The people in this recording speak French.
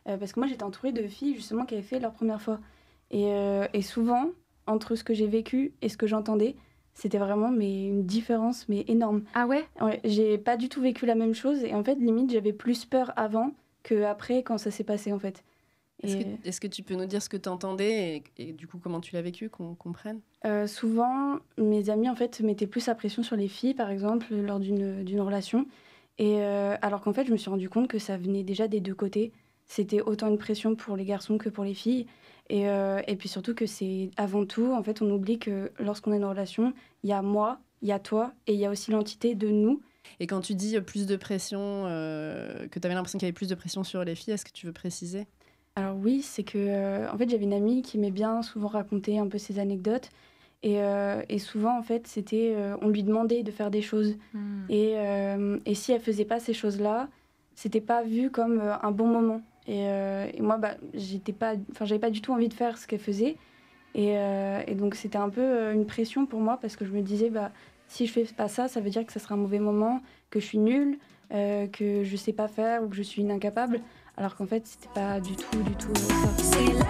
parce que moi j'étais entourée de filles justement qui avaient fait leur première fois. Et souvent, entre ce que j'ai vécu et ce que j'entendais, c'était vraiment une différence mais énorme. Ah ouais? Ouais, j'ai pas du tout vécu la même chose et en fait limite j'avais plus peur avant que après quand ça s'est passé en fait. Est-ce que tu peux nous dire ce que tu entendais et du coup comment tu l'as vécu, qu'on comprenne? Souvent, mes amis en fait mettaient plus la pression sur les filles, par exemple, lors d'une relation. Alors qu'en fait, je me suis rendu compte que ça venait déjà des deux côtés. C'était autant une pression pour les garçons que pour les filles. Et puis surtout que c'est avant tout, en fait, on oublie que lorsqu'on a une relation, il y a moi, il y a toi et il y a aussi l'entité de nous. Et quand tu dis plus de pression, que tu avais l'impression qu'il y avait plus de pression sur les filles, est-ce que tu veux préciser? Alors oui, c'est que en fait, j'avais une amie qui aimait bien souvent raconter un peu ses anecdotes. Et souvent, en fait, on lui demandait de faire des choses. Et si elle faisait pas ces choses-là, c'était pas vu comme un bon moment. Et moi, j'avais pas du tout envie de faire ce qu'elle faisait. Et donc, c'était un peu une pression pour moi parce que je me disais, si je fais pas ça, ça veut dire que ça sera un mauvais moment, que je suis nulle, que je sais pas faire ou que je suis une incapable. Alors qu'en fait, c'était pas du tout ça.